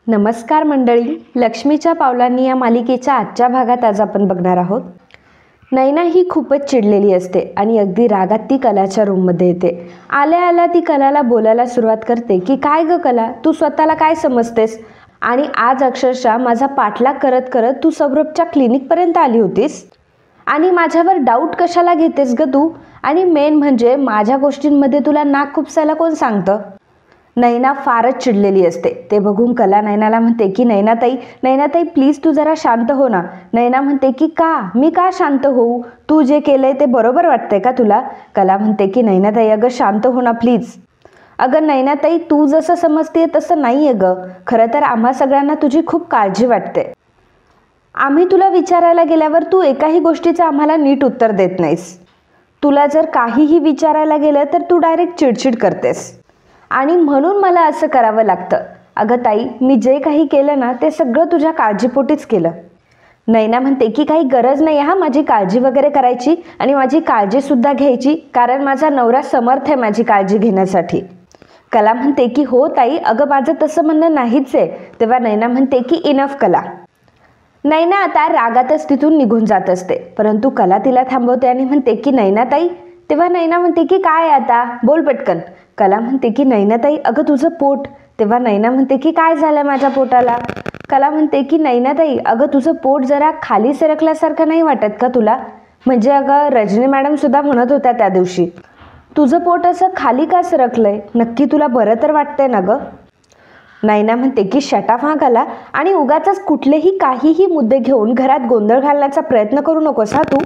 नमस्कार मंडळी, लक्ष्मीच्या पावलांनी या मालिकेच्या आजच्या भागात आज आपण बघणार आहोत. नैना ही खूपच चिडलेली असते आणि अगदी रागात ती कलाच्या रूममध्ये येते. आल्या आल्या ती कलाला बोलायला सुरुवात करते की काय ग कला, तू स्वतःला काय समजतेस? आणि आज अक्षरशः माझा पाठलाग करत करत तू सौरभच्या क्लिनिकपर्यंत आली होतीस आणि माझ्यावर डाऊट कशाला घेतेस ग तू? आणि मेन म्हणजे माझ्या गोष्टींमध्ये तुला नाक खुपसायला कोण सांगतं? नैना फारच चिडलेली असते. ते बघून कला नैनाला म्हणते की नैनाताई प्लीज तू जरा शांत हो ना. नैना म्हणते की मी का शांत होऊ? तू जे केलंय ते बरोबर वाटतंय का तुला? कला म्हणते की नैनाताई अगं शांत हो ना प्लीज. अगं नैनाताई, तू जसं समजते तसं नाही आहे ग. खरं तर आम्हा सगळ्यांना तुझी खूप काळजी वाटते. आम्ही तुला विचारायला गेल्यावर तू एकाही गोष्टीचं आम्हाला नीट उत्तर देत नाहीस. तुला जर काहीही विचारायला गेलं तर तू डायरेक्ट चिडचिड करतेस आणि म्हणून मला असं करावं लागतं. अगं ताई, मी जे काही केलं ना ते सगळं तुझ्या काळजीपोटीच केलं. नैना म्हणते की काही गरज नाही माझी काळजी वगैरे करायची आणि माझी काळजीसुद्धा घ्यायची, कारण माझा नवरा समर्थ आहे माझी काळजी घेण्यासाठी. कला म्हणते की हो ताई, अगं माझं तसं म्हणणं नाहीच आहे. तेव्हा नैना म्हणते की इनफ कला. नैना आता रागातच तिथून निघून जात असते, परंतु कला तिला थांबवते आणि म्हणते की नैनाताई. तेव्हा नैना म्हणते की काय आता, बोल पटकन. कला म्हणते की नैनाताई अगं तुझं पोट. तेव्हा नैना म्हणते की काय झालं माझ्या पोटाला? कला म्हणते की नैनाताई अगं तुझं पोट जरा खाली सरकल्यासारखं नाही वाटत का तुला? म्हणजे अगं रजनी मॅडम सुद्धा म्हणत होत्या त्या दिवशी, तुझं पोट असं खाली का सरकलंय? नक्की तुला बरं तर वाटतंय ना गं? नैना म्हणते की शटाफ कला, आणि उगाचच कुठलेही काहीही मुद्दे घेऊन घरात गोंधळ घालण्याचा प्रयत्न करू नकोस तू.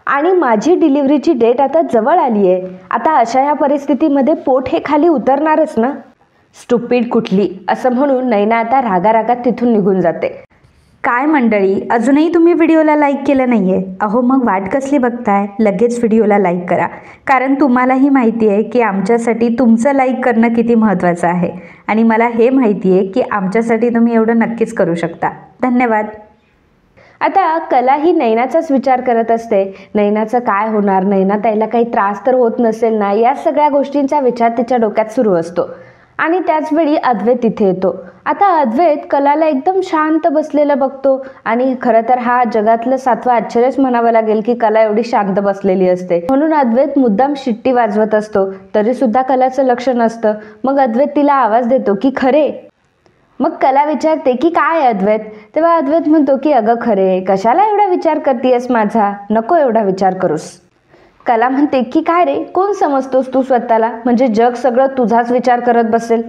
आणि माझी डिलिव्हरीची डेट आता जवळ आली आहे. आता अशा ह्या परिस्थितीमध्ये पोट हे खाली उतरणारच ना. स्टुपिड कुठली, असं म्हणून नैना आता रागारागात तिथून निघून जाते. काय मंडळी, अजूनही तुम्ही व्हिडिओला लाईक केलं नाही आहे? अहो मग वाट कसली बघताय? लगेच व्हिडिओला लाईक करा, कारण तुम्हालाही माहिती आहे की आमच्यासाठी तुमचं लाईक करणं किती महत्त्वाचं आहे. आणि मला हे माहिती आहे की आमच्यासाठी तुम्ही एवढं नक्कीच करू शकता. धन्यवाद. आता कला ही नैनाचाच विचार करत असते. नैनाचं काय होणार, नैनाताईला काही त्रास तर होत नसेल ना, या सगळ्या गोष्टींचा विचार तिच्या डोक्यात सुरू असतो. आणि त्याचवेळी अद्वैत तिथे येतो. आता अद्वैत कलाला एकदम शांत बसलेलं बघतो आणि खरं तर हा जगातलं 7वं आश्चर्यच म्हणावं लागेल की कला एवढी शांत बसलेली असते. म्हणून अद्वैत मुद्दाम शिट्टी वाजवत असतो, तरी सुद्धा कलाचं लक्ष नसतं. मग अद्वैत तिला आवाज देतो की खरे. मग कला विचारते की काय अद्वैत? तेव्हा अद्वैत म्हणतो की अगं खरे, कशाला एवढा विचार करतेस माझा? नको एवढा विचार करूस. कला म्हणते की काय रे, कोण समजतोस तू स्वतःला? म्हणजे जग सगळं तुझाच विचार करत बसेल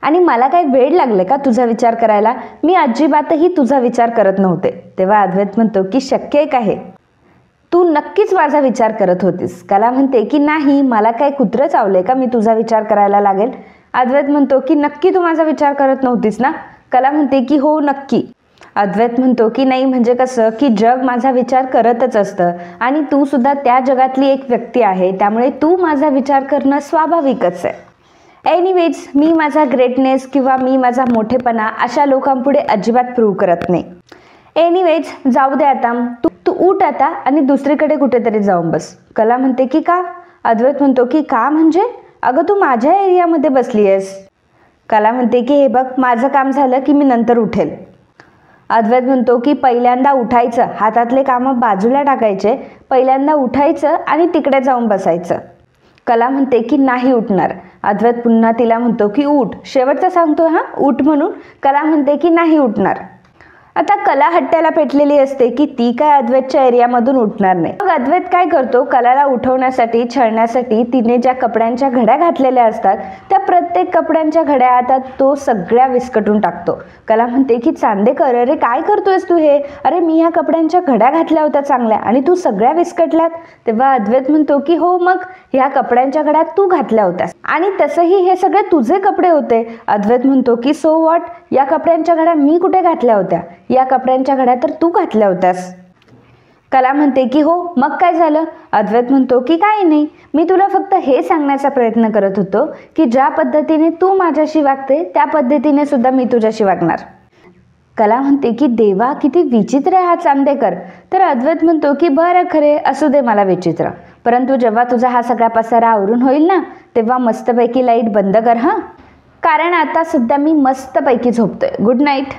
आणि मला काही वेळ लागले का तुझा विचार करायला? मी अजिबातही तुझा विचार करत नव्हते. तेव्हा अद्वैत म्हणतो की शक्य आहे का हे? तू नक्कीच माझा विचार करत होतीस. कला म्हणते की नाही, मला काय कुत्रं चावले का मी तुझा विचार करायला लागेल? अद्वैत म्हणतो की नक्की तू माझा विचार करत नव्हतीस ना? कला म्हणते की हो नक्की. अद्वैत म्हणतो की नाही, म्हणजे कसं की जग माझा विचार करतच असतं आणि तू सुद्धा त्या जगातली एक व्यक्ती आहे, त्यामुळे तू माझा विचार करणं स्वाभाविकच आहे. एनिवेज, मी माझा ग्रेटनेस किंवा मी माझा मोठेपणा अशा लोकांपुढे अजिबात प्रूव्ह करत नाही. एनिवेज, जाऊ दे आता, तू उठ आता आणि दुसरीकडे कुठेतरी जाऊन बस. कला म्हणते की का? अद्वैत म्हणतो की का म्हणजे? अगं तू माझ्या एरियामध्ये बसली आहेस. कला म्हणते की हे बघ, माझं काम झालं की मी नंतर उठेल. अद्वैत म्हणतो की पहिल्यांदा उठायचं, हातातले कामं बाजूला टाकायचे, पहिल्यांदा उठायचं आणि तिकडे जाऊन बसायचं. कला म्हणते की नाही उठणार. अद्वैत पुन्हा तिला म्हणतो की उठ, शेवटचं सांगतो उठ म्हणून. कला म्हणते की नाही उठणार. आता कला हट्ट्याला पेटलेली असते की ती काय अद्वैतच्या एरियामधून उठणार नाही. मग अद्वैत काय करतो, कलाला उठवण्यासाठी, छळण्यासाठी तिने ज्या कपड्यांच्या घड्या घातलेल्या असतात त्या प्रत्येक कपड्यांच्या घड्या आता तो सगळ्या विस्कटून टाकतो. कला म्हणते की चांदेकर, अरे काय करतोयस तू हे? अरे मी ह्या कपड्यांच्या घड्या घातल्या होत्या चांगल्या आणि तू सगळ्या विस्कटल्यात. तेव्हा अद्वैत म्हणतो की हो, मग ह्या कपड्यांच्या घड्या तू घातल्या होत्यास आणि तसंही हे सगळे तुझे कपडे होते. अद्वैत म्हणतो की सो व्हॉट, या कपड्यांच्या घड्या मी कुठे घातल्या होत्या? या कपड्यांच्या घड्या तर तू घातल्या होत्यास. कला म्हणते की हो, मग काय झालं? अद्वैत म्हणतो की काही नाही, मी तुला फक्त हे सांगण्याचा प्रयत्न करत होतो की ज्या पद्धतीने तू माझ्याशी वागते त्या पद्धतीने सुद्धा मी तुझ्याशी वागणार. कला म्हणते की देवा, किती विचित्र आहे हा चांदेकर. तर अद्वैत म्हणतो की बरं खरे, असू दे मला विचित्र, परंतु जेव्हा तुझा हा सगळा पसारा आवरून होईल ना, तेव्हा मस्तपैकी लाईट बंद कर कारण आता सध्या मी मस्तपैकी झोपतोय, गुड नाईट.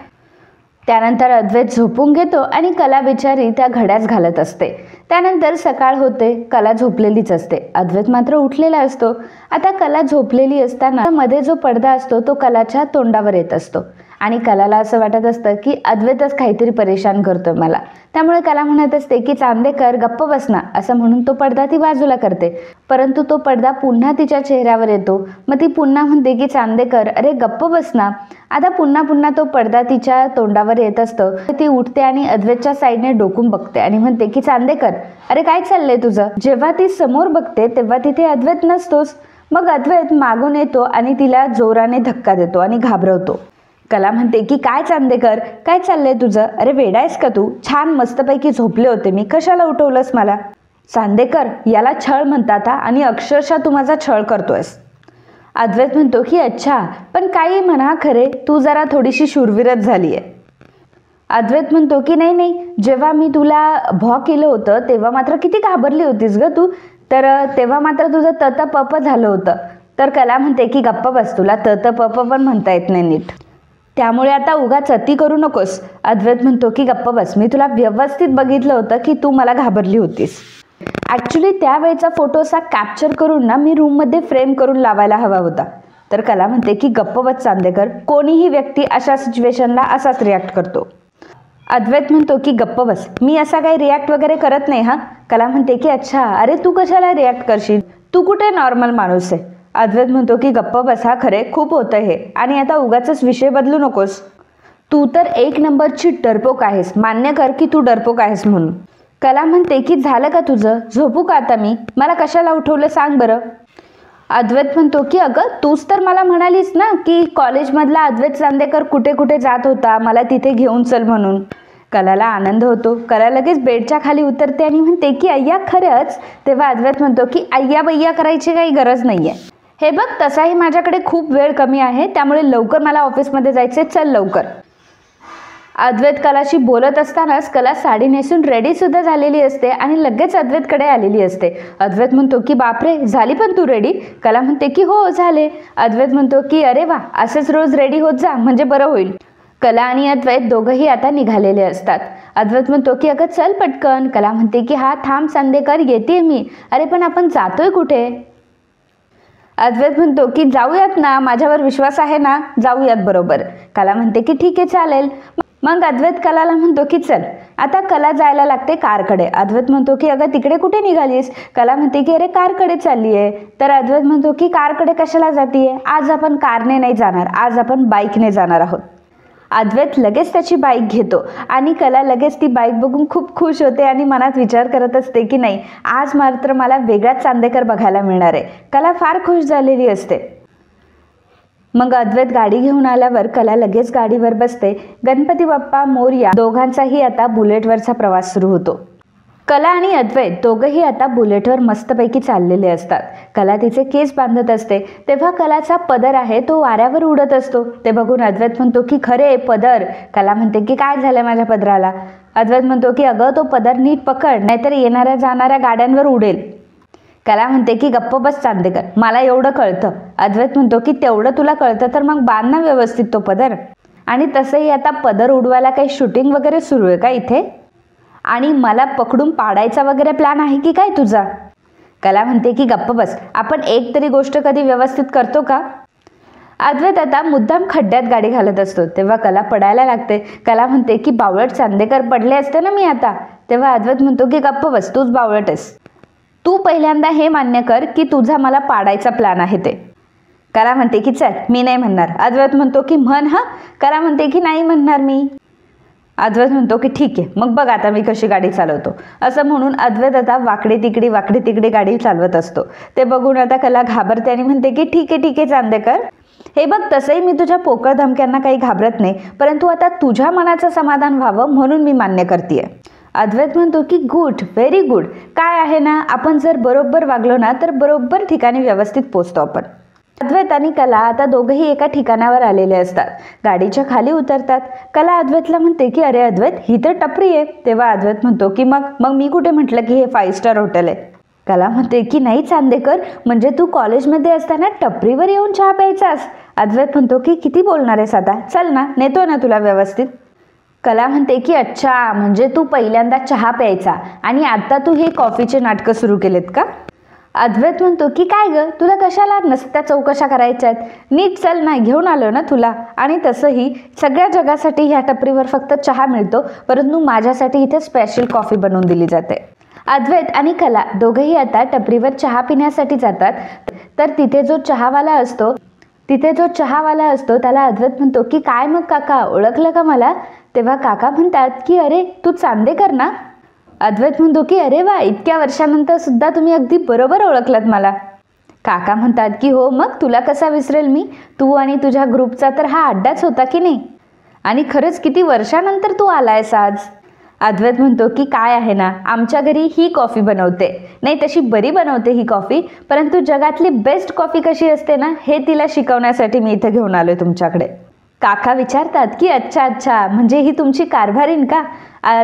त्यानंतर अद्वैत झोपून घेतो आणि कला बिचारी त्या घड्याच घालत असते. त्यानंतर सकाळ होते, कला झोपलेलीच असते. अद्वैत मात्र उठलेला असतो. आता कला झोपलेली असताना मध्ये जो पडदा असतो तो कलाच्या तोंडावर येत असतो आणि कलाला असं वाटत असतं की अद्वैतच काहीतरी परेशान करतोय मला. त्यामुळे कला म्हणत असते की चांदेकर गप्प बस ना, असं म्हणून तो पडदा ती बाजूला करते. परंतु तो पडदा पुन्हा तिच्या चेहऱ्यावर येतो. मग ती पुन्हा म्हणते की चांदेकर अरे गप्प बस ना. आता पुन्हा तो पडदा तिच्या तोंडावर येत असतं. ती उठते आणि अद्वैतच्या साईडने डोकून बघते आणि म्हणते की चांदेकर अरे काय चाललंय तुझं. जेव्हा ती समोर बघते तेव्हा तिथे अद्वैत नसतोच. मग अद्वैत मागून येतो आणि तिला जोराने धक्का देतो आणि घाबरवतो. कला म्हणते की काय चांदेकर काय चाललंय तुझं. अरे वेडायस का तू. छान मस्तपैकी झोपले होते मी, कशाला उठवलंस मला. चांदेकर याला छळ म्हणतात आणि अक्षरशः तू माझा छळ करतोयस. अद्वैत म्हणतो की अच्छा, पण काही म्हणा खरे तू जरा थोडीशी शूरवीरच झाली आहे. अद्वैत म्हणतो की नाही, जेव्हा मी तुला भॉ केलं होतं तेव्हा मात्र किती घाबरली होतीस ग तू. तर तेव्हा मात्र तुझं तत पप झालं होतं. तर कला म्हणते की गप्प बस, तुला तत पप पण म्हणता येत नाही नीट. त्यामुळे आता उगाच अति करू नकोस. अद्वैत म्हणतो की गप्प बस, मी तुला व्यवस्थित बघितलं होतं की तू मला घाबरली होतीस. ॲक्च्युली त्यावेळेचा फोटो असा कॅप्चर करून ना मी रूममध्ये फ्रेम करून लावायला हवा होता. तर कला म्हणते की गप्प बस चांदेकर, कोणीही व्यक्ती अशा सिच्युएशनला असाच रिॲक्ट करतो. अद्वैत म्हणतो की गप्प बस, मी असा काही रिॲक्ट वगैरे करत नाही. कला म्हणते की अच्छा, अरे तू कशाला रिॲक्ट करशील, तू कुठे नॉर्मल माणूस आहे. अद्वैत म्हणतो की गप्प बस, खरे खूप होतं हे आणि आता उगाचच विषय बदलू नकोस. तू तर एक नंबरची डरपोक आहेस, मान्य कर की तू डरपोक आहेस म्हणून. कला म्हणते की झालं का तुझं, झोपू का आता मी, मला कशाला उठवलं सांग बरं. अद्वैत म्हणतो की अगं तूच तर मला म्हणालीस ना की कॉलेजमधला अद्वैत चांदेकर कुठे कुठे जात होता, मला तिथे घेऊन चल म्हणून. कलाला आनंद होतो. कला लगेच बेडच्या खाली उतरते आणि म्हणते की अय्या खरंच. तेव्हा अद्वैत म्हणतो की अय्या बय्या करायची काही गरज नाहीये. हे बघ तसाही माझ्याकडे खूप वेळ कमी आहे, त्यामुळे लवकर मला ऑफिसमध्ये जायचे, चल लवकर. अद्वैत कलाशी बोलत असतानाच कला साडी नेसून रेडी सुद्धा झालेली असते आणि लगेच अद्वैतकडे आलेली असते. अद्वैत म्हणतो की बापरे झाली पण तू रेडी. कला म्हणते की हो झाले. अद्वैत म्हणतो की अरे वा, असेच रोज रेडी होत जा म्हणजे बरं होईल. कला आणि अद्वैत दोघंही आता निघालेले असतात. अद्वैत म्हणतो की अगं चल पटकन. कला म्हणते की हा थांब चांदेकर, येते मी. अरे पण आपण जातोय कुठे. अद्वैत म्हणतो की जाऊयात ना, माझ्यावर विश्वास आहे ना, जाऊयात बरोबर. कला म्हणते की ठीक आहे चालेल. मग अद्वैत कलाला म्हणतो की चल. आता कला जायला लागते कारकडे. अद्वैत म्हणतो की अगं तिकडे कुठे निघालीस. कला म्हणते की अरे कारकडे चालली आहे. तर अद्वैत म्हणतो की कारकडे कशाला जातीये, आज आपण कारने नाही जाणार, आज आपण बाईकने जाणार आहोत. अद्वैत लगेच त्याची बाईक घेतो आणि कला लगेच ती बाईक बघून खूप खुश होते आणि मनात विचार करत असते की नाही, आज मात्र मला वेगळाच चांदेकर बघायला मिळणार आहे. कला फार खुश झालेली असते. मग अद्वैत गाडी घेऊन आल्यावर कला लगेच गाडीवर बसते. गणपती बाप्पा मोरया दोघांचाही आता बुलेटवरचा प्रवास सुरू होतो. कला आणि अद्वैत दोघंही आता बुलेटवर मस्तपैकी चाललेले असतात. कला तिचे केस बांधत असते तेव्हा कलाचा पदर आहे तो वाऱ्यावर उडत असतो. ते बघून अद्वैत म्हणतो की खरे पदर. कला म्हणते की काय झालं माझ्या पदराला. अद्वैत म्हणतो की अगं तो पदर नीट पकड, नाहीतर येणाऱ्या जाणाऱ्या गाड्यांवर उडेल. कला म्हणते की गप्प बस चांदेकर, मला एवढं कळतं. अद्वैत म्हणतो की तेवढं तुला कळतं तर मग बांध ना व्यवस्थित तो पदर. आणि तसंही आता पदर उडवायला काही शूटिंग वगैरे सुरू आहे का इथे, आणि मला पकडून पाडायचा वगैरे प्लॅन आहे की काय तुझा. कला म्हणते की गप्प बस, आपण एक तरी गोष्ट कधी व्यवस्थित करतो का. अद्वैत आता मुद्दाम खड्ड्यात गाडी घालत असतो तेव्हा कला पडायला लागते. कला म्हणते की बावळट चांदेकर, पडले असते ना मी आता. तेव्हा अद्वैत म्हणतो की गप्प बस, तूच बावळट आहेस. तू पहिल्यांदा हे मान्य कर की तुझा मला पाडायचा प्लॅन आहे ते. कला म्हणते की चल मी नाही म्हणणार. अद्वैत म्हणतो की म्हण हा. कला म्हणते की नाही म्हणणार मी. अद्वैत म्हणतो की ठीक आहे, मग बघ आता मी कशी गाडी चालवतो. असं म्हणून अद्वैत आता वाकडे तिकडे गाडी चालवत असतो. ते बघून आता कला घाबरते आणि म्हणते की ठीक आहे चांदेकर, हे बघ तसंही मी तुझ्या पोकळ धमक्यांना काही घाबरत नाही, परंतु आता तुझ्या मनाचं समाधान व्हावं म्हणून मी मान्य करतेय. अद्वैत म्हणतो की गुड, व्हेरी गुड. काय आहे ना, आपण जर बरोबर वागलो ना तर बरोबर ठिकाणी व्यवस्थित पोचतो आपण. अद्वैत आणि कला आता दोघंही एका ठिकाणावर आलेले असतात. गाडीच्या खाली उतरतात. कला अद्वैतला म्हणते की अरे अद्वैत, ही तर टपरी आहे. तेव्हा अद्वैत म्हणतो की मग मी कुठे म्हटलं की हे 5 स्टार हॉटेल आहे. कला म्हणते की नाही चांदेकर, म्हणजे तू कॉलेजमध्ये असताना टपरीवर येऊन चहा प्यायचास. अद्वैत म्हणतो की किती बोलणार आहेस आता, चल ना, नेतो ना तुला व्यवस्थित. कला म्हणते की अच्छा, म्हणजे तू पहिल्यांदा चहा प्यायचा आणि आता तू हे कॉफीचे नाटकं सुरू केलेत का. अद्वैत म्हणतो की काय ग, तुला कशाला नसत्या चौकशा करायच्या आहेत, नीट चल ना, घेऊन आलो ना तुला. आणि तसंही सगळ्या जगासाठी ह्या टपरीवर फक्त चहा मिळतो, परंतु माझ्यासाठी इथे स्पेशल कॉफी बनवून दिली जाते. अद्वैत आणि कला दोघंही आता टपरीवर चहा पिण्यासाठी जातात. तर तिथे जो चहावाला असतो त्याला अद्वैत म्हणतो की काय मग काका, ओळखलं का मला. तेव्हा काका म्हणतात की अरे तू चांदेकर ना. अद्वैत म्हणतो की अरे वा, इतक्या वर्षानंतर सुद्धा तुम्ही अगदी बरोबर ओळखलात मला. काका म्हणतात की हो, मग तुला कसा विसरेल मी, तू आणि तुझ्या ग्रुपचा तर हा अड्डाच होता की नाही. आणि खरंच किती वर्षानंतर तू आलायस आज. अद्वैत म्हणतो की काय आहे ना, आमच्या घरी ही कॉफी बनवते, नाही तशी बरी बनवते ही कॉफी, परंतु जगातली बेस्ट कॉफी कशी असते ना, हे तिला शिकवण्यासाठी मी इथं घेऊन आलोय तुमच्याकडे. काका विचारतात की अच्छा अच्छा, म्हणजे ही तुमची कारभारीण का.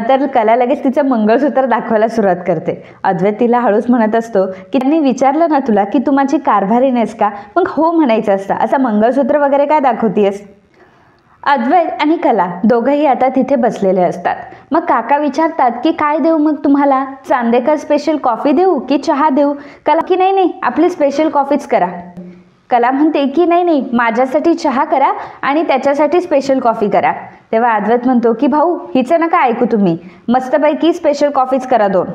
तर कला लगेच तिचं मंगळसूत्र दाखवायला सुरुवात करते. अद्वैत तिला हळूच म्हणत असतो की त्यांनी विचारलं ना तुला की तू माझी कारभारीण आहेस का, मग हो म्हणायचं असतं, असं मंगळसूत्र वगैरे काय दाखवतीयस. अद्वैत आणि कला दोघंही आता तिथे बसलेले असतात. मग काका विचारतात की काय देऊ मग तुम्हाला, चांदेकर स्पेशल कॉफी देऊ की चहा देऊ. कला की नाही नाही, आपली स्पेशल कॉफीच करा. कला म्हणते की नाही नाही, माझ्यासाठी चहा करा आणि त्याच्यासाठी स्पेशल कॉफी करा. तेव्हा अद्वैत म्हणतो की भाऊ, हिचं नका ऐकू तुम्ही, मस्तपैकी स्पेशल कॉफीच करा 2.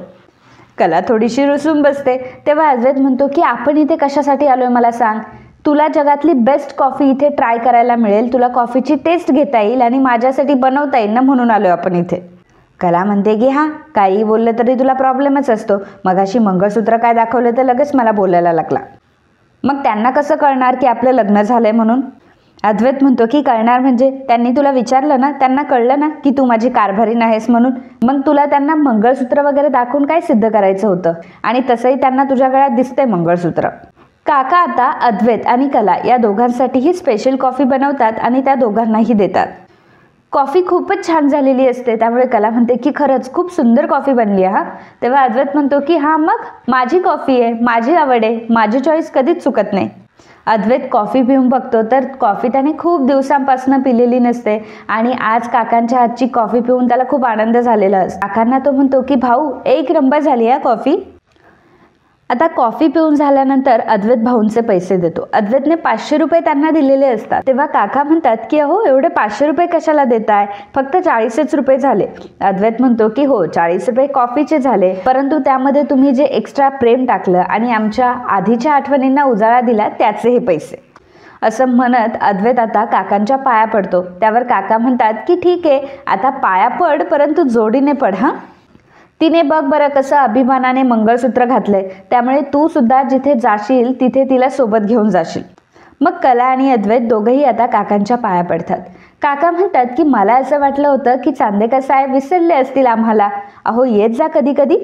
कला थोडीशी रुसून बसते. तेव्हा अद्वैत म्हणतो की आपण इथे कशासाठी आलोय मला सांग. तुला जगातली बेस्ट कॉफी इथे ट्राय करायला मिळेल, तुला कॉफीची टेस्ट घेता येईल आणि माझ्यासाठी बनवता येईल ना, म्हणून आलोय आपण इथे. कला म्हणते की हां, काही बोललं तरी तुला प्रॉब्लेमच असतो. मगाशी मंगळसूत्र काय दाखवलं तर लगेच मला बोलायला लागला. मग त्यांना कसं कळणार की आपलं लग्न झालंय म्हणून. अद्वैत म्हणतो की कळणार म्हणजे, त्यांनी तुला विचारलं ना, त्यांना कळलं ना की तू माझी कारभारीण आहेस म्हणून. मग तुला त्यांना मंगळसूत्र वगैरे दाखवून काय सिद्ध करायचं होतं, आणि तसंही त्यांना तुझ्या गळ्यात दिसतंय मंगळसूत्र. काका आता अद्वैत आणि कला या दोघांसाठीही स्पेशल कॉफी बनवतात आणि त्या दोघांनाही देतात. कॉफी खूपच छान झालेली असते, त्यामुळे कला म्हणते की खरंच खूप सुंदर कॉफी बनली आहे हा. तेव्हा अद्वैत म्हणतो की हां, मग माझी कॉफी आहे, माझी आवड आहे, माझी चॉईस कधीच चुकत नाही. अद्वैत कॉफी पिऊन बघतो तर कॉफी त्याने खूप दिवसांपासून पिलेली नसते आणि आज काकांच्या हातची कॉफी पिऊन त्याला खूप आनंद झालेला असतो. काकांना तो म्हणतो की भाऊ, एक नंबर झाली आहे कॉफी. आता कॉफी पिऊन झाल्यानंतर अद्वैत भाऊंचे पैसे देतो. अद्वैतने 500 रुपये त्यांना दिलेले असतात. तेव्हा काका म्हणतात की अहो, एवढे 500 रुपये कशाला देताय, फक्त 40च रुपये झाले. अद्वैत म्हणतो की हो, 40 रुपये कॉफीचे झाले, परंतु त्यामध्ये तुम्ही जे एक्स्ट्रा प्रेम टाकलं आणि आमच्या आधीच्या आठवणींना उजाळा दिला त्याचे हे पैसे. असं म्हणत अद्वैत आता काकांच्या पाया पडतो. त्यावर काका म्हणतात की ठीक आहे, आता पाया पड, परंतु जोडीने पड हां. तिने बघ बरं कसं अभिमानाने मंगळसूत्र घातलंय, त्यामुळे तू सुद्धा जिथे जाशील तिथे तिला सोबत घेऊन जाशील. मग कला आणि अद्वैत दोघंही आता काकांच्या पाया पडतात. काका म्हणतात की मला असं वाटलं होतं की चांदेकर साहेब विसरले असतील आम्हाला, अहो येत जा कधी कधी,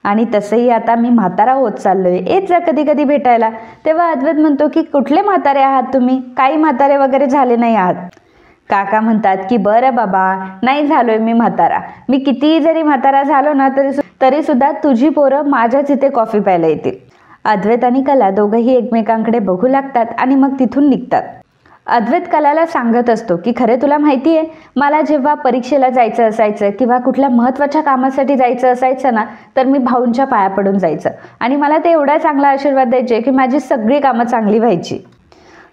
आणि तसंही आता मी म्हातारा होत चाललोय, येत जा कधी कधी भेटायला. तेव्हा अद्वैत म्हणतो की कुठले म्हातारे आहात तुम्ही, काही म्हातारे वगैरे झाले नाही आहात. काका म्हणतात की बरं बाबा, नाही झालोय मी म्हातारा, मी कितीही जरी म्हातारा झालो ना तरी सुद्धा तुझी पोरं माझ्याच इथे कॉफी प्यायला येतील. अद्वैत आणि कला दोघंही एकमेकांकडे बघू लागतात आणि मग तिथून निघतात. अद्वैत कलाला सांगत असतो की खरे तुला माहिती आहे, मला जेव्हा परीक्षेला जायचं असायचं किंवा कुठल्या महत्त्वाच्या कामासाठी जायचं असायचं ना, तर मी भाऊंच्या पाया पडून जायचं आणि मला ते एवढा चांगला आशीर्वाद द्यायचे की माझी सगळी कामं चांगली व्हायची.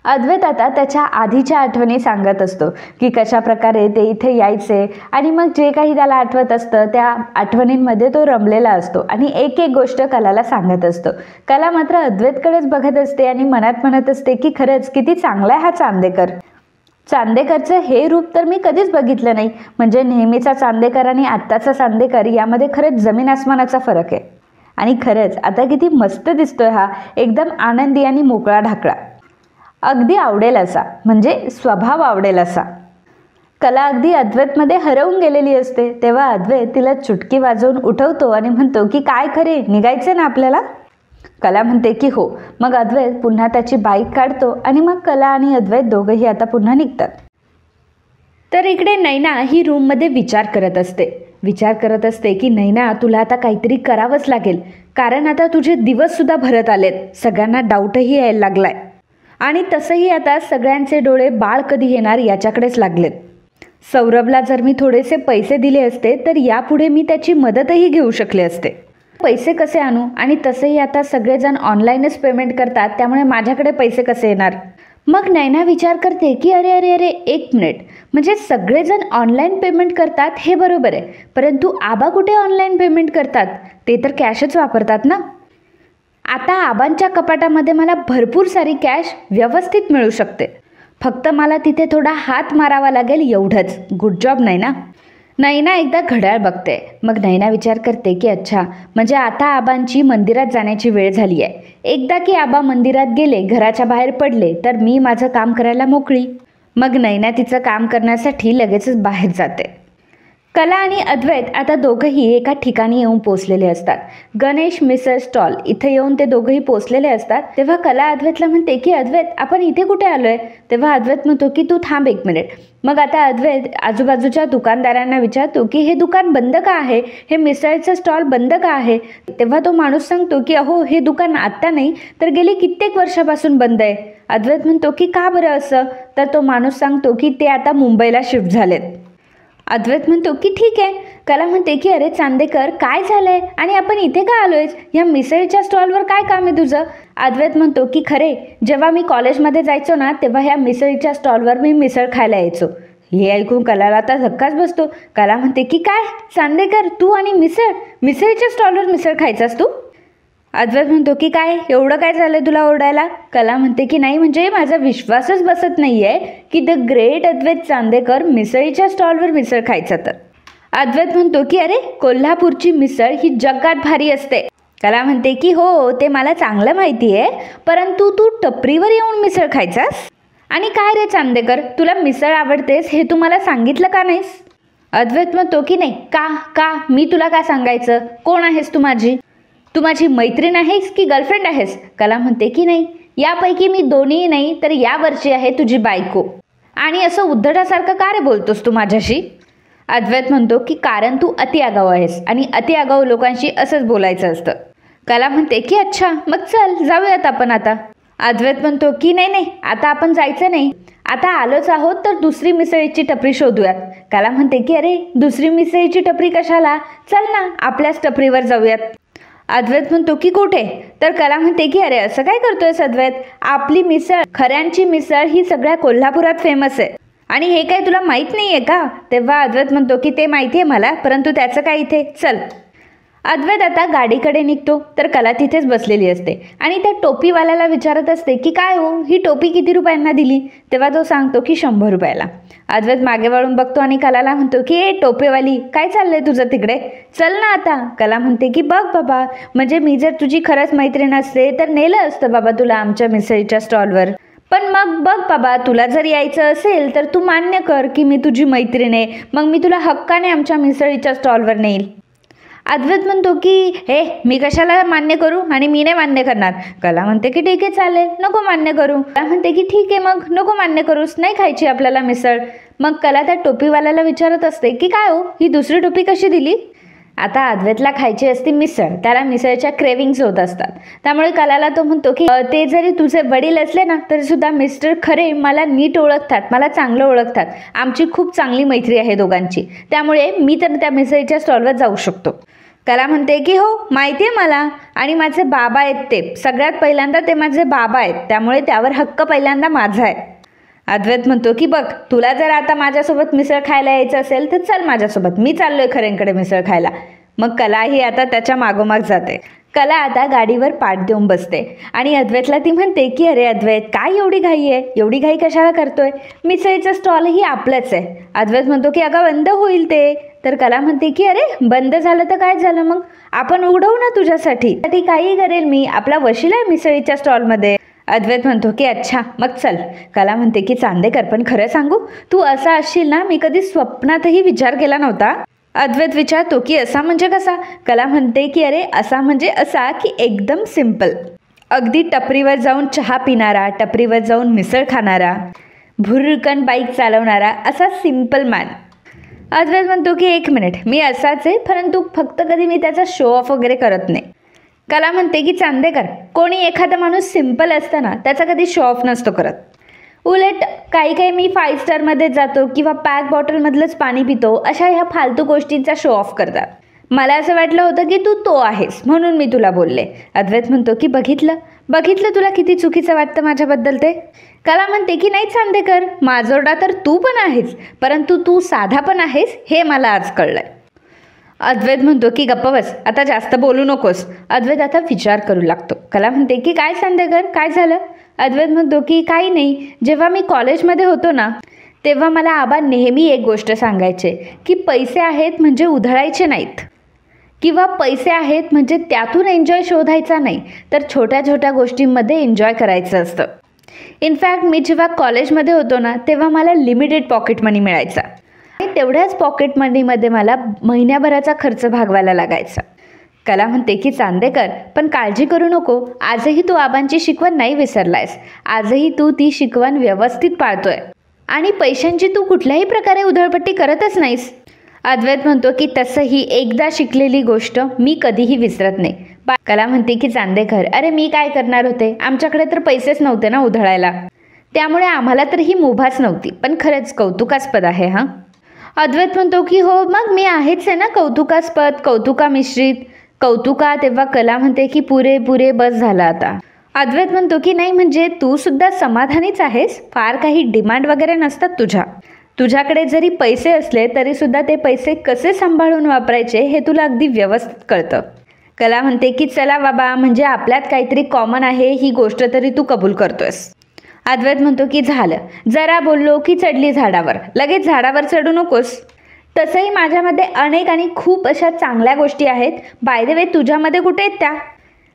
अद्वैत आता त्याच्या आधीच्या आठवणी सांगत असतो की कशा प्रकारे ते इथे यायचे आणि मग जे काही त्याला आठवत असतं त्या आठवणींमध्ये तो रमलेला असतो आणि एक एक गोष्ट कलाला सांगत असतो. कला मात्र अद्वैतकडेच बघत असते आणि मनात म्हणत असते की खरंच किती चांगला आहे हा चांदेकर. चांदेकरचं हे रूप तर मी कधीच बघितलं नाही, म्हणजे नेहमीचा चांदेकर आणि आत्ताचा चांदेकर यामध्ये खरंच जमीन आसमानाचा फरक आहे. आणि खरंच आता किती मस्त दिसतोय हा, एकदम आनंदी आणि मोकळा ढाकळा, अगदी आवडेल असा, म्हणजे स्वभाव आवडेल असा. कला अगदी अद्वैतमध्ये हरवून गेलेली असते. तेव्हा अद्वैत तिला चुटकी वाजवून उठवतो आणि म्हणतो की काय खरे, निघायचं ना आपल्याला. कला म्हणते की हो. मग अद्वैत पुन्हा त्याची बाईक काढतो आणि मग कला आणि अद्वैत दोघंही आता पुन्हा निघतात. तर इकडे नैना ही रूममध्ये विचार करत असते की नैना, तुला आता काहीतरी करावंच लागेल, कारण आता तुझे दिवस सुद्धा भरत आलेत, सगळ्यांना डाऊटही यायला लागलाय. आणि तसंही आता सगळ्यांचे डोळे बाळ कधी येणार याच्याकडेच लागलेत. सौरभला जर मी थोडेसे पैसे दिले असते तर यापुढे मी त्याची मदतही घेऊ शकले असते. पैसे कसे आणू? आणि तसेही आता सगळेजण ऑनलाईनच पेमेंट करतात, त्यामुळे माझ्याकडे पैसे कसे येणार? मग नैना विचार करते की अरे अरे अरे एक मिनिट, म्हणजे सगळेजण ऑनलाईन पेमेंट करतात हे बरोबर आहे, परंतु आबा कुठे ऑनलाईन पेमेंट करतात? ते तर कॅशच वापरतात ना. आता आबांच्या कपाटामध्ये मला भरपूर सारी कॅश व्यवस्थित मिळू शकते, फक्त मला तिथे थोडा हात मारावा लागेल एवढंच. गुड जॉब नैना. नैना एकदा घड्याळ बघते. मग नैना विचार करते की अच्छा, म्हणजे आता आबांची मंदिरात जाण्याची वेळ झाली आहे. एकदा की आबा मंदिरात गेले, घराच्या बाहेर पडले, तर मी माझं काम करायला मोकळी. मग नैना तिचं काम करण्यासाठी लगेचच बाहेर जाते. कला आणि अद्वैत आता दोघंही एका ठिकाणी येऊन पोचलेले असतात. गणेश मिसळ स्टॉल इथे येऊन ते दोघंही पोचलेले असतात. तेव्हा कला अद्वैतला म्हणते की अद्वैत, आपण इथे कुठे आलोय? तेव्हा अद्वैत म्हणतो की तू थांब एक मिनिट. मग आता अद्वैत आजूबाजूच्या दुकानदारांना विचारतो की हे दुकान बंद का आहे? हे मिसळचं स्टॉल बंद का आहे? तेव्हा तो माणूस सांगतो की अहो, हे दुकान आत्ता नाही तर गेली कित्येक वर्षापासून बंद आहे. अद्वैत म्हणतो की का बरं असं? तर तो माणूस सांगतो की ते आता मुंबईला शिफ्ट झालेत. अद्वैत म्हणतो की ठीक आहे. कला म्हणते की अरे चांदेकर, काय झालंय आणि आपण इथे का आलोयस? या मिसळीच्या स्टॉलवर काय काम आहे तुझं? अद्वैत म्हणतो की खरे, जेव्हा मी कॉलेजमध्ये जायचो ना, तेव्हा ह्या मिसळीच्या स्टॉलवर मी मिसळ खायला यायचो. हे ऐकून कलाला आता धक्काच बसतो. कला म्हणते की काय चांदेकर, तू आणि मिसळीच्या स्टॉलवर मिसळ खायचास तू? अद्वैत म्हणतो की काय, एवढं काय झालंय तुला ओरडायला? कला म्हणते की नाही, म्हणजे माझा विश्वासच बसत नाहीये की द ग्रेट अद्वैत चांदेकर मिसळीच्या स्टॉलवर मिसळ खायचा. तर अद्वैत म्हणतो की अरे, कोल्हापूरची मिसळ ही जगात भारी असते. कला म्हणते की हो, ते मला चांगलं माहिती आहे, परंतु तू टपरीवर येऊन मिसळ खायचास? आणि काय रे चांदेकर, तुला मिसळ आवडतेस हे तू मला सांगितलं का नाहीस? अद्वैत म्हणतो की नाही, का मी तुला काय सांगायचं? कोण आहेस तू माझी? तू माझी मैत्रीण आहेस की गर्लफ्रेंड आहेस? कला म्हणते की नाही, यापैकी मी दोन्ही नाही, तर यावरची आहे तुझी बायको. आणि असं उद्धटासारखं का रे बोलतोस तू माझ्याशी? अद्वैत म्हणतो की कारण तू अति आगाऊ आहेस आणि अति आगाऊ लोकांशी असंच बोलायचं असतं. कला म्हणते की अच्छा, मग चल जाऊयात आपण आता. अद्वैत म्हणतो की नाही, आता आपण जायचं नाही, आता आलोच आहोत तर दुसरी मिसळीची टपरी शोधूयात. कला म्हणते की अरे, दुसरी मिसळीची टपरी कशाला? चल ना, आपल्याच टपरीवर जाऊयात. अद्वैत म्हणतो की कुठे? तर कला म्हणते की अरे, असं काय करतोयस अद्वैत? आपली मिसळ, खऱ्यांची मिसळ ही सगळ्या कोल्हापुरात फेमस आहे, आणि हे काय तुला माहीत नाही आहे का? तेव्हा अद्वैत म्हणतो की ते माहिती आहे मला, परंतु त्याचं काय इथे? चल. अद्वैत आता गाडीकडे निघतो तर कला तिथेच बसलेली असते आणि त्या टोपीवाल्याला विचारत असते की काय हो, ही टोपी किती रुपयांना दिली? तेव्हा तो सांगतो की 100 रुपयाला. अद्वैत मागे वळून बघतो आणि कलाला म्हणतो की ए टोपेवाली, काय चाललंय तुझं तिकडे? चल ना आता. कला म्हणते की बघ बाबा, म्हणजे मी जर तुझी खरंच मैत्रीण असते तर नेलं असतं बाबा तुला आमच्या मिसळीच्या स्टॉलवर. पण मग बघ बाबा, तुला जर यायचं असेल तर तू मान्य कर की मी तुझी मैत्रीण आहे, मग मी तुला हक्काने आमच्या मिसळीच्या स्टॉलवर नेईल. अद्वैत म्हणतो की हे, मी कशाला मान्य करू आणि मी नाही मान्य करणार. कला म्हणते की ठीक आहे चालेल, नको मान्य करू. कला म्हणते की ठीक आहे, मग नको मान्य करूस, नाही खायची आपल्याला मिसळ. मग कला त्या टोपीवाल्याला विचारत असते की काय हो, ही दुसरी टोपी कशी दिली? आता अद्वैतला खायची असते मिसळ, त्याला मिसळच्या क्रेविंग्स होत असतात, त्यामुळे कलाला तो म्हणतो की ते जरी तुझे वडील असले ना तरी सुद्धा मिस्टर खरे मला नीट ओळखतात, मला चांगलं ओळखतात, आमची खूप चांगली मैत्री आहे दोघांची, त्यामुळे मी तर त्या मिसळीच्या स्टॉलवर जाऊ शकतो. कला म्हणते की हो माहिती आहे मला, आणि माझे बाबा आहेत, ते सगळ्यात पहिल्यांदा ते माझे बाबा आहेत, त्यामुळे त्यावर हक्क पहिल्यांदा माझा आहे. अद्वैत म्हणतो की बघ, तुला जर आता माझ्यासोबत मिसळ खायला यायचं असेल तर चल माझ्यासोबत, मी चाललोय खऱ्यांकडे मिसळ खायला. मग कलाही आता त्याच्या मागोमाग जाते. कला आता गाडीवर पाठ देऊन बसते आणि अद्वैतला ती म्हणते की अरे अद्वैत, काय एवढी घाई आहे? एवढी घाई कशाला करतोय? मिसळीचं स्टॉलही आपलंच आहे. अद्वैत म्हणतो की अगं बंद होईल ते. तर कला म्हणते की अरे बंद झालं तर काय झालं, मग आपण उघडवू ना तुझ्यासाठी, काही करेल मी, आपला वशील आहे मिसळीच्या स्टॉलमध्ये. अद्वैत म्हणतो की अच्छा, मग चल. कला म्हणते की चांदेकर, पण खरं सांगू, तू असा असशील ना मी कधी स्वप्नातही विचार केला नव्हता. अद्वैत विचारतो की असा म्हणजे कसा? कला म्हणते की अरे असा म्हणजे असा की एकदम सिम्पल, अगदी टपरीवर जाऊन चहा पिणारा, टपरीवर जाऊन मिसळ खाणारा, भुरकन बाईक चालवणारा, असा सिम्पल मॅन. अद्वैत म्हणतो की एक मिनिट, मी असाच आहे, परंतु फक्त कधी मी त्याचा शो ऑफ वगैरे करत नाही. कला म्हणते की चांदेकर, कोणी एखादा माणूस सिम्पल असतं ना, त्याचा कधी शो ऑफ नसतो करत. उलट काही मी 5 स्टारमध्ये जातो किंवा पॅक बॉटलमधलंच पाणी पितो, अशा ह्या फालतू गोष्टींचा शो ऑफ करतात. मला असं वाटलं होतं की तू तो आहेस म्हणून मी तुला बोलले. अद्वैत म्हणतो की बघितलं तुला किती चुकीचं वाटतं माझ्याबद्दल ते. कला म्हणते की नाही चांदेकर, माजोरडा तर तू पण आहेस, परंतु तू साधा पण आहेस हे मला आज कळलंय. अद्वैत म्हणतो की गप्प बस, आता जास्त बोलू नकोस. अद्वैत आता विचार करू लागतो. कला म्हणते की काय चांदेकर, काय झालं? अद्वैत म्हणतो की काही नाही, जेव्हा मी कॉलेजमध्ये होतो ना, तेव्हा मला आबा नेहमी एक गोष्ट सांगायचे की पैसे आहेत म्हणजे उधळायचे नाहीत, किंवा पैसे आहेत म्हणजे त्यातून एन्जॉय शोधायचा नाही, तर छोट्या छोट्या गोष्टींमध्ये एन्जॉय करायचं असतं. इनफॅक्ट मी जेव्हा कॉलेजमध्ये होतो ना, तेव्हा मला लिमिटेड पॉकेट मनी मिळायचा आणि तेवढ्याच पॉकेट मनीमध्ये मला महिन्याभराचा खर्च भागवायला लागायचा. कला म्हणते की चांदेकर, पण काळजी करू नको, आजही तू आबांची शिकवण नाही विसरलायस. आजही तू ती शिकवण व्यवस्थित पाळतोय आणि पैशांची तू कुठल्याही प्रकारे उधळपट्टी करतच नाहीस. अद्वैत म्हणतो की तसं ही एकदा शिकलेली गोष्ट मी कधीही विसरत नाही. कला म्हणते की चांदेकर, अरे मी काय करणार होते, आमच्याकडे तर पैसेच नव्हते ना उधळायला, त्यामुळे आम्हाला तर ही मुभाच नव्हती. पण खरंच कौतुकास्पद आहे हां. अद्वैत म्हणतो की हो मग मी आहेच आहे ना कौतुकास्पद, कौतुका मिश्रित. कौतुका. तेव्हा कला म्हणते की पुरे बस झालं आता. अद्वैत म्हणतो की नाही म्हणजे तू सुद्धा समाधानीच आहेस, फार काही डिमांड वगैरे नसतात तुझ्याकडे जरी पैसे असले तरी सुद्धा ते पैसे कसे सांभाळून वापरायचे हे तुला अगदी व्यवस्थित कळतं. कला म्हणते की चला बाबा, म्हणजे आपल्यात काहीतरी कॉमन आहे ही गोष्ट तरी तू कबूल करतोयस. अद्वैत म्हणतो की झालं, जरा बोललो की चढली झाडावर, लगेच झाडावर चढू नकोस. तसंही माझ्यामध्ये अनेक आणि खूप अशा चांगल्या गोष्टी आहेत, बाय द वे तुझ्यामध्ये कुठे आहेत त्या?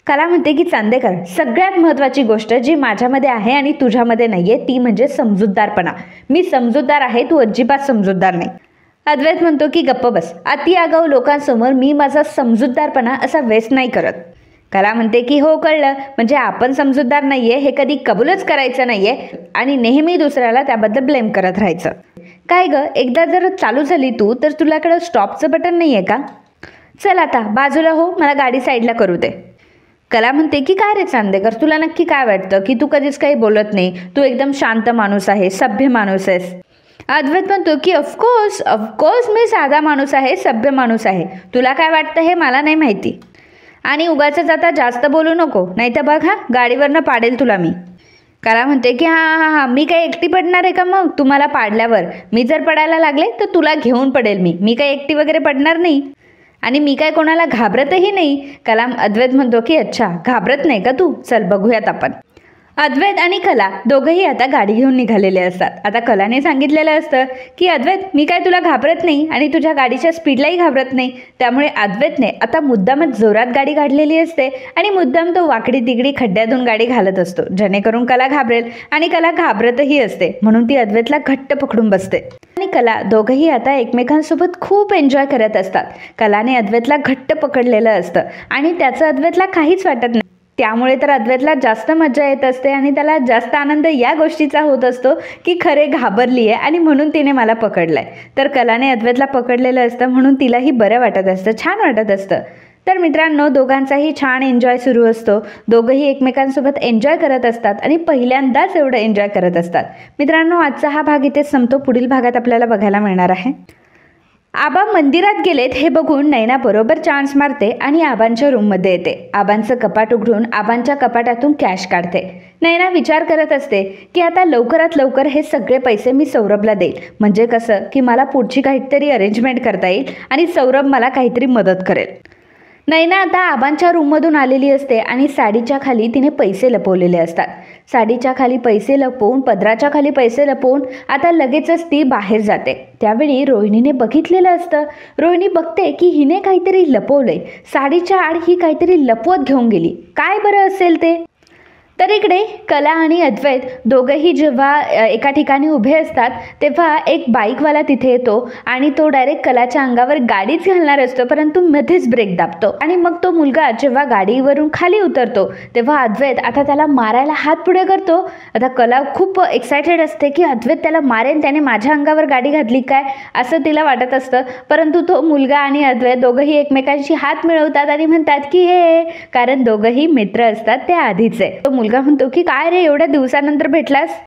कला म्हणते की चांदेकर, सगळ्यात महत्त्वाची गोष्ट जी माझ्यामध्ये आहे आणि तुझ्यामध्ये नाही आहे ती म्हणजे समजूतदारपणा. मी समजूतदार आहे, तू अजिबात समजूतदार नाही. अद्वैत म्हणतो की गप्प बस, अति आगाऊ लोकांसमोर मी माझा समजूतदारपणा असा वेस्ट नाही करत. कला म्हणते की हो कळलं, म्हणजे आपण समजूतदार नाही आहे हे कधी कबूलच करायचं नाही आहे आणि नेहमी दुसऱ्याला त्याबद्दल ब्लेम करत राहायचं. काय गं, एकदा जर चालू झाली तू तर तुझ्याकडं स्टॉपचं बटन नाही आहे का? चल आता बाजूला हो, मला गाडी साईडला करू दे. कला म्हणते की काय रे चांदेकर, तुला नक्की काय वाटतं की तू कधीच काही बोलत नाही, तू एकदम शांत माणूस आहे, सभ्य माणूस आहेस. अद्वैत म्हणतो की ऑफकोर्स मी साधा माणूस आहे, सभ्य माणूस आहे. तुला काय वाटतं हे मला नाही माहिती, आणि उगाचच आता जास्त बोलू नको, नाही तर बघ हा गाडीवरनं पाडेल तुला मी. कला म्हणते की हां मी काय एकटी पडणार आहे का? मग तुम्हाला पाडल्यावर मी जर पडायला लागले तर तुला घेऊन पडेल मी काय एकटी वगैरे पडणार नाही, आणि मी काय कोणाला घाबरतही नाही. अद्वैत म्हणतो की अच्छा घाबरत नाही का तू, चल बघूयात आपण. अद्वैत आणि कला दोघंही आता गाडी घेऊन निघालेले असतात. आता कलाने सांगितलेलं असतं की अद्वैत मी काय तुला घाबरत नाही आणि तुझ्या गाडीच्या स्पीडलाही घाबरत नाही, त्यामुळे अद्वैतने आता मुद्दामच जोरात गाडी काढलेली असते आणि मुद्दाम तो वाकडी तिकडी खड्ड्यातून गाडी घालत असतो, जेणेकरून कला घाबरेल, आणि कला घाबरतही असते म्हणून ती अद्वैतला घट्ट पकडून बसते. आणि कला दोघंही आता एकमेकांसोबत खूप एन्जॉय करत असतात. कलाने अद्वैतला घट्ट पकडलेलं असतं आणि त्याचं अद्वैतला काहीच वाटत नाही, त्यामुळे तर अद्वैतला जास्त मजा येत असते आणि त्याला जास्त आनंद या गोष्टीचा होत असतो की खरे घाबरली आहे आणि म्हणून तिने मला पकडलंय. तर कलाने अद्वैतला पकडलेलं असतं म्हणून तिलाही बरं वाटत असतं, छान वाटत असतं. तर मित्रांनो, दोघांचाही छान एन्जॉय सुरू असतो. दोघंही एकमेकांसोबत एन्जॉय करत असतात आणि पहिल्यांदाच एवढं एन्जॉय करत असतात. मित्रांनो, आजचा हा भाग इथेच संपतो. पुढील भागात आपल्याला बघायला मिळणार आहे आबा मंदिरात गेलेत हे बघून नैना बरोबर चान्स मारते आणि आबांच्या रूममध्ये येते. आबांचं कपाट उघडून आबांच्या कपाटातून कॅश काढते. नैना विचार करत असते की आता लवकरात लवकर हे सगळे पैसे मी सौरभला देईल, म्हणजे कसं की मला पुढची काहीतरी अरेंजमेंट करता येईल आणि सौरभ मला काहीतरी मदत करेल. नैना आता आबांच्या रूममधून आलेली असते आणि साडीच्या खाली तिने पैसे लपवलेले असतात. साडीच्या खाली पैसे लपवून, पदराच्या खाली पैसे लपवून आता लगेचच ती बाहेर जाते. त्यावेळी रोहिणीने बघितलेलं असतं. रोहिणी बघते की हिने काहीतरी लपवलंय, साडीच्या आड ही काहीतरी लपवत घेऊन गेली. काय बरं असेल ते? तर इकडे कला आणि अद्वैत दोघंही जेव्हा एका ठिकाणी उभे असतात तेव्हा एक बाईकवाला तिथे येतो आणि तो डायरेक्ट कलाच्या अंगावर गाडीच घालणार असतो, परंतु मध्येच ब्रेक दाबतो आणि मग तो मुलगा जेव्हा गाडीवरून खाली उतरतो तेव्हा अद्वैत आता त्याला मारायला हात पुढे करतो. आता कला खूप एक्सायटेड असते की अद्वैत त्याला मारेन, त्याने माझ्या अंगावर गाडी घातली काय असं तिला वाटत असतं. परंतु तो मुलगा आणि अद्वैत दोघंही एकमेकांशी हात मिळवतात आणि म्हणतात की हे, कारण दोघंही मित्र असतात ते आधीचे. तो मुलगा म्हणतो की काय रे, एवढ्या दिवसानंतर भेटलास?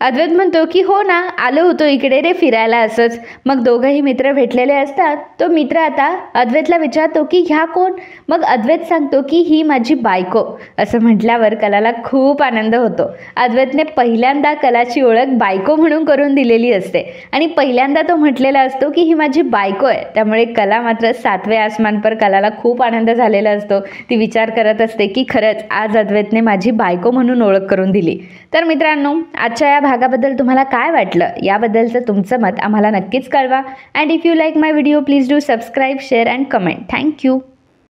अद्वैत म्हणतो की हो ना, आलो होतो इकडे रे फिरायला असंच. मग दोघंही मित्र भेटलेले असतात. तो मित्र आता अद्वैतला विचारतो की ह्या कोण? मग अद्वैत सांगतो की ही माझी बायको. असं म्हटल्यावर कलाला खूप आनंद होतो. अद्वैतने पहिल्यांदा कलाची ओळख बायको म्हणून करून दिलेली असते आणि पहिल्यांदा तो म्हटलेला असतो की ही माझी बायको आहे. त्यामुळे कला मात्र 7वें आसमान पर कलाला खूप आनंद झालेला असतो. ती विचार करत असते की खरंच आज अद्वैतने माझी बायको म्हणून ओळख करून दिली. तर मित्रांनो, आजच्या या भागाबद्दल तुम्हाला काय वाटलं याबद्दलचं तुमचं मत आम्हाला नक्कीच कळवा. And if you like my video please do subscribe, share and comment. Thank you.